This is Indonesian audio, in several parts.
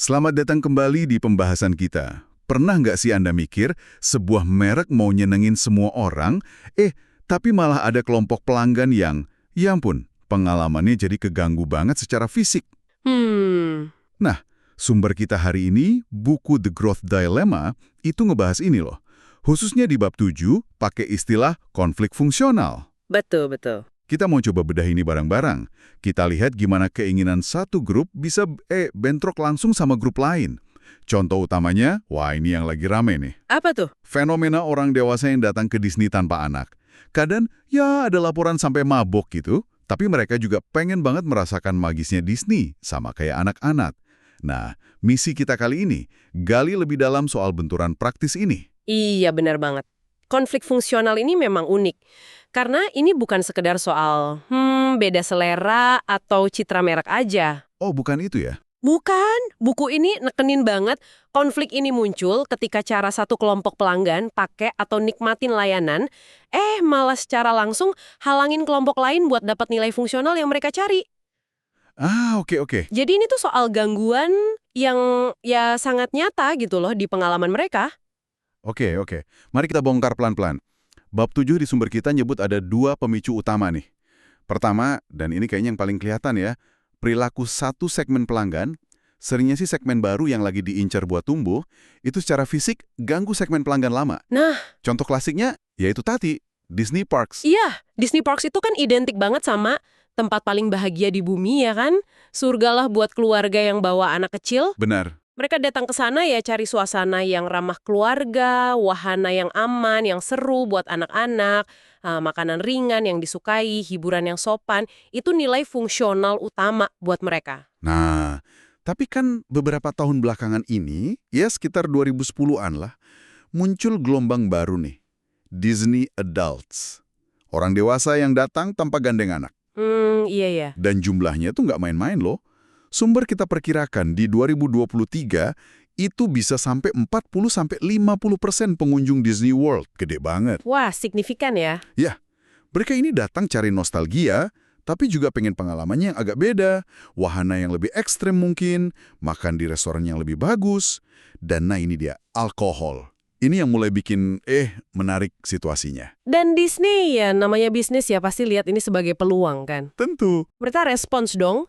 Selamat datang kembali di pembahasan kita. Pernah nggak sih Anda mikir sebuah merek mau nyenengin semua orang, tapi malah ada kelompok pelanggan yang, ya ampun, pengalamannya jadi keganggu banget secara fisik. Nah, sumber kita hari ini, buku The Growth Dilemma, itu ngebahas ini loh. Khususnya di bab 7, pakai istilah konflik fungsional. Betul, betul. Kita mau coba bedah ini bareng-barang. Kita lihat gimana keinginan satu grup bisa bentrok langsung sama grup lain. Contoh utamanya, wah ini yang lagi rame nih. Apa tuh? Fenomena orang dewasa yang datang ke Disney tanpa anak. Kadang, ya ada laporan sampai mabok gitu, tapi mereka juga pengen banget merasakan magisnya Disney, sama kayak anak-anak. Nah, misi kita kali ini, gali lebih dalam soal benturan praktis ini. Iya, benar banget. Konflik fungsional ini memang unik. Karena ini bukan sekedar soal, beda selera atau citra merek aja. Oh, bukan itu ya? Bukan. Buku ini nekenin banget konflik ini muncul ketika cara satu kelompok pelanggan pakai atau nikmatin layanan, malah secara langsung halangin kelompok lain buat dapat nilai fungsional yang mereka cari. Ah, oke. Jadi ini tuh soal gangguan yang ya sangat nyata gitu loh di pengalaman mereka. Oke. Mari kita bongkar pelan-pelan. Bab 7 di sumber kita nyebut ada 2 pemicu utama nih. Pertama, dan ini kayaknya yang paling kelihatan ya, perilaku satu segmen pelanggan, seringnya sih segmen baru yang lagi diincar buat tumbuh, itu secara fisik ganggu segmen pelanggan lama. Nah, Contoh klasiknya, yaitu tadi, Disney Parks. iya, Disney Parks itu kan identik banget sama tempat paling bahagia di bumi ya kan? Surgalah buat keluarga yang bawa anak kecil. Benar. Mereka datang ke sana ya cari suasana yang ramah keluarga, wahana yang aman, yang seru buat anak-anak, makanan ringan yang disukai, hiburan yang sopan, itu nilai fungsional utama buat mereka. Nah, tapi kan beberapa tahun belakangan ini, ya sekitar 2010-an lah, muncul gelombang baru nih, Disney Adults. Orang dewasa yang datang tanpa gandeng anak. Iya ya. Dan jumlahnya tuh nggak main-main loh. Sumber kita perkirakan di 2023 itu bisa sampai 40-50% pengunjung Disney World. Gede banget. Wah, signifikan ya. Ya, mereka ini datang cari nostalgia, tapi juga pengen pengalamannya yang agak beda, wahana yang lebih ekstrem mungkin, makan di restoran yang lebih bagus, dan nah ini dia, alkohol. Ini yang mulai bikin, menarik situasinya. Dan Disney ya, namanya bisnis ya pasti lihat ini sebagai peluang kan. Tentu. Mereka respons dong.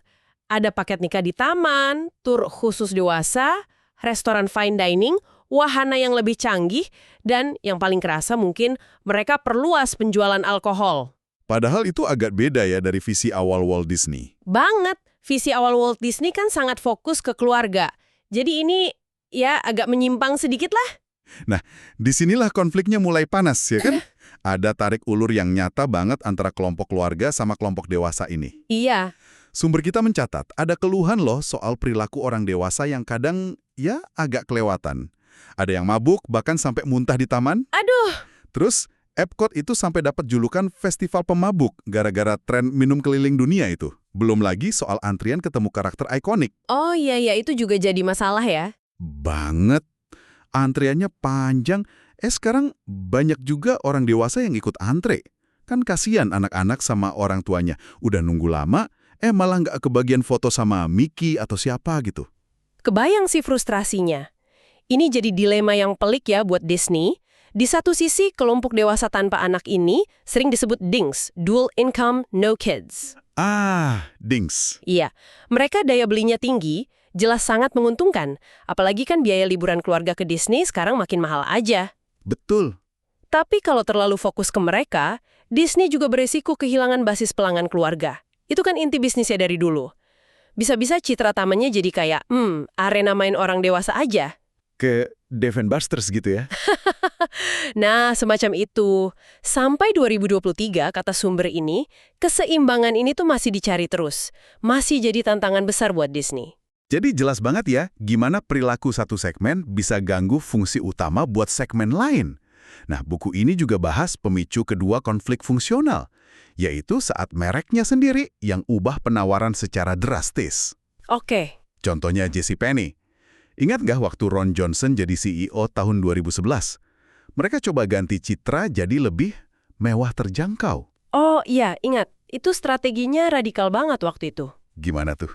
Ada paket nikah di taman, tur khusus dewasa, restoran fine dining, wahana yang lebih canggih, dan yang paling kerasa mungkin mereka perluas penjualan alkohol. Padahal itu agak beda ya dari visi awal Walt Disney. Banget. Visi awal Walt Disney kan sangat fokus ke keluarga. Jadi ini ya agak menyimpang sedikit lah. Nah, disinilah konfliknya mulai panas, ya kan? Ada tarik ulur yang nyata banget antara kelompok keluarga sama kelompok dewasa ini. Iya. Sumber kita mencatat, ada keluhan loh soal perilaku orang dewasa yang kadang, ya agak kelewatan. Ada yang mabuk, bahkan sampai muntah di taman. Aduh. Terus, Epcot itu sampai dapat julukan festival pemabuk gara-gara tren minum keliling dunia itu. Belum lagi soal antrian ketemu karakter ikonik. Oh iya, itu juga jadi masalah ya. Banget. Antriannya panjang. Sekarang banyak juga orang dewasa yang ikut antre. Kan kasihan anak-anak sama orang tuanya. Udah nunggu lama, malah nggak kebagian foto sama Mickey atau siapa gitu. Kebayang sih frustrasinya. Ini jadi dilema yang pelik ya buat Disney. Di satu sisi, kelompok dewasa tanpa anak ini sering disebut DINKS, Dual Income No Kids. DINKS. Iya, mereka daya belinya tinggi, jelas sangat menguntungkan. Apalagi kan biaya liburan keluarga ke Disney sekarang makin mahal aja. Betul. Tapi kalau terlalu fokus ke mereka, Disney juga beresiko kehilangan basis pelanggan keluarga. Itu kan inti bisnisnya dari dulu. Bisa-bisa citra tamannya jadi kayak, arena main orang dewasa aja. Ke Dave & Buster's gitu ya? Nah, semacam itu. Sampai 2023, kata sumber ini, keseimbangan ini tuh masih dicari terus. Masih jadi tantangan besar buat Disney. Jadi jelas banget ya, gimana perilaku satu segmen bisa ganggu fungsi utama buat segmen lain. Nah, buku ini juga bahas pemicu kedua konflik fungsional, yaitu saat mereknya sendiri yang ubah penawaran secara drastis. Oke. Contohnya JCPenney. Ingat nggak waktu Ron Johnson jadi CEO tahun 2011? Mereka coba ganti citra jadi lebih mewah terjangkau. Oh iya, ingat. Itu strateginya radikal banget waktu itu. Gimana tuh?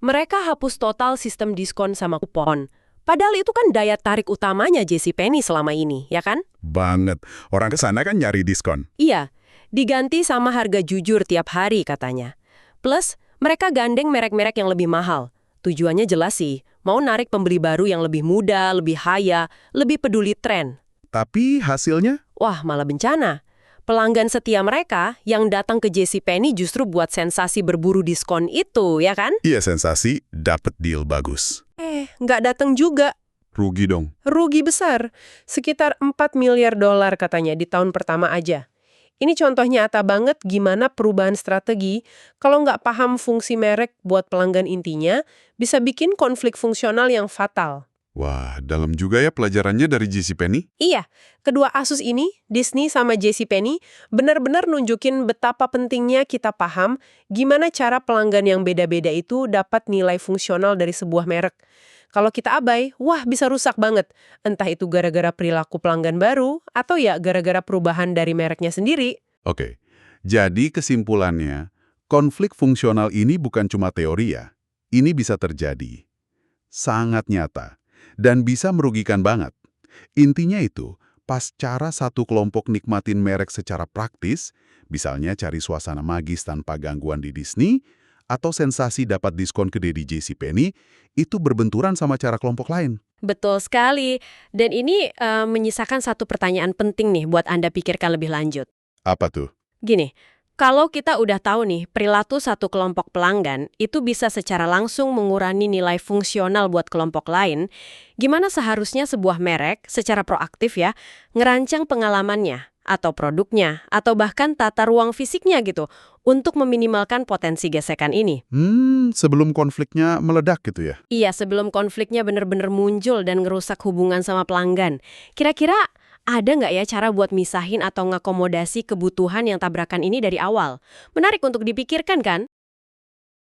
Mereka hapus total sistem diskon sama kupon. Padahal itu kan daya tarik utamanya JCPenney selama ini, ya kan? Banget. Orang ke sana kan nyari diskon. Iya, diganti sama harga jujur tiap hari katanya. Plus, mereka gandeng merek-merek yang lebih mahal. Tujuannya jelas sih, mau narik pembeli baru yang lebih muda, lebih kaya, lebih peduli tren. Tapi hasilnya? Wah, malah bencana. Pelanggan setia mereka yang datang ke JCPenney justru buat sensasi berburu diskon itu, ya kan? Iya, sensasi, dapet deal bagus. Nggak datang juga. Rugi dong. Rugi besar. Sekitar 4 miliar dolar katanya di tahun pertama aja. Ini contoh nyata banget gimana perubahan strategi, kalau nggak paham fungsi merek buat pelanggan intinya, bisa bikin konflik fungsional yang fatal. Wah, dalam juga ya pelajarannya dari JCPenney? Iya, kedua Asus ini, Disney sama JCPenney, benar-benar nunjukin betapa pentingnya kita paham gimana cara pelanggan yang beda-beda itu dapat nilai fungsional dari sebuah merek. Kalau kita abai, wah bisa rusak banget. Entah itu gara-gara perilaku pelanggan baru, atau ya gara-gara perubahan dari mereknya sendiri. Oke, jadi kesimpulannya, konflik fungsional ini bukan cuma teori ya. Ini bisa terjadi. Sangat nyata. Dan bisa merugikan banget. Intinya itu, pas cara satu kelompok nikmatin merek secara praktis, misalnya cari suasana magis tanpa gangguan di Disney, atau sensasi dapat diskon gede di JCPenney, itu berbenturan sama cara kelompok lain. Betul sekali. Dan ini menyisakan satu pertanyaan penting nih buat Anda pikirkan lebih lanjut. Apa tuh? Gini, kalau kita udah tahu nih, perilaku satu kelompok pelanggan itu bisa secara langsung mengurangi nilai fungsional buat kelompok lain, gimana seharusnya sebuah merek secara proaktif ya, ngerancang pengalamannya, atau produknya, atau bahkan tata ruang fisiknya gitu, untuk meminimalkan potensi gesekan ini. Sebelum konfliknya meledak gitu ya? Iya, sebelum konfliknya benar-benar muncul dan ngerusak hubungan sama pelanggan. Kira-kira ada nggak ya cara buat misahin atau ngakomodasi kebutuhan yang tabrakan ini dari awal? Menarik untuk dipikirkan kan?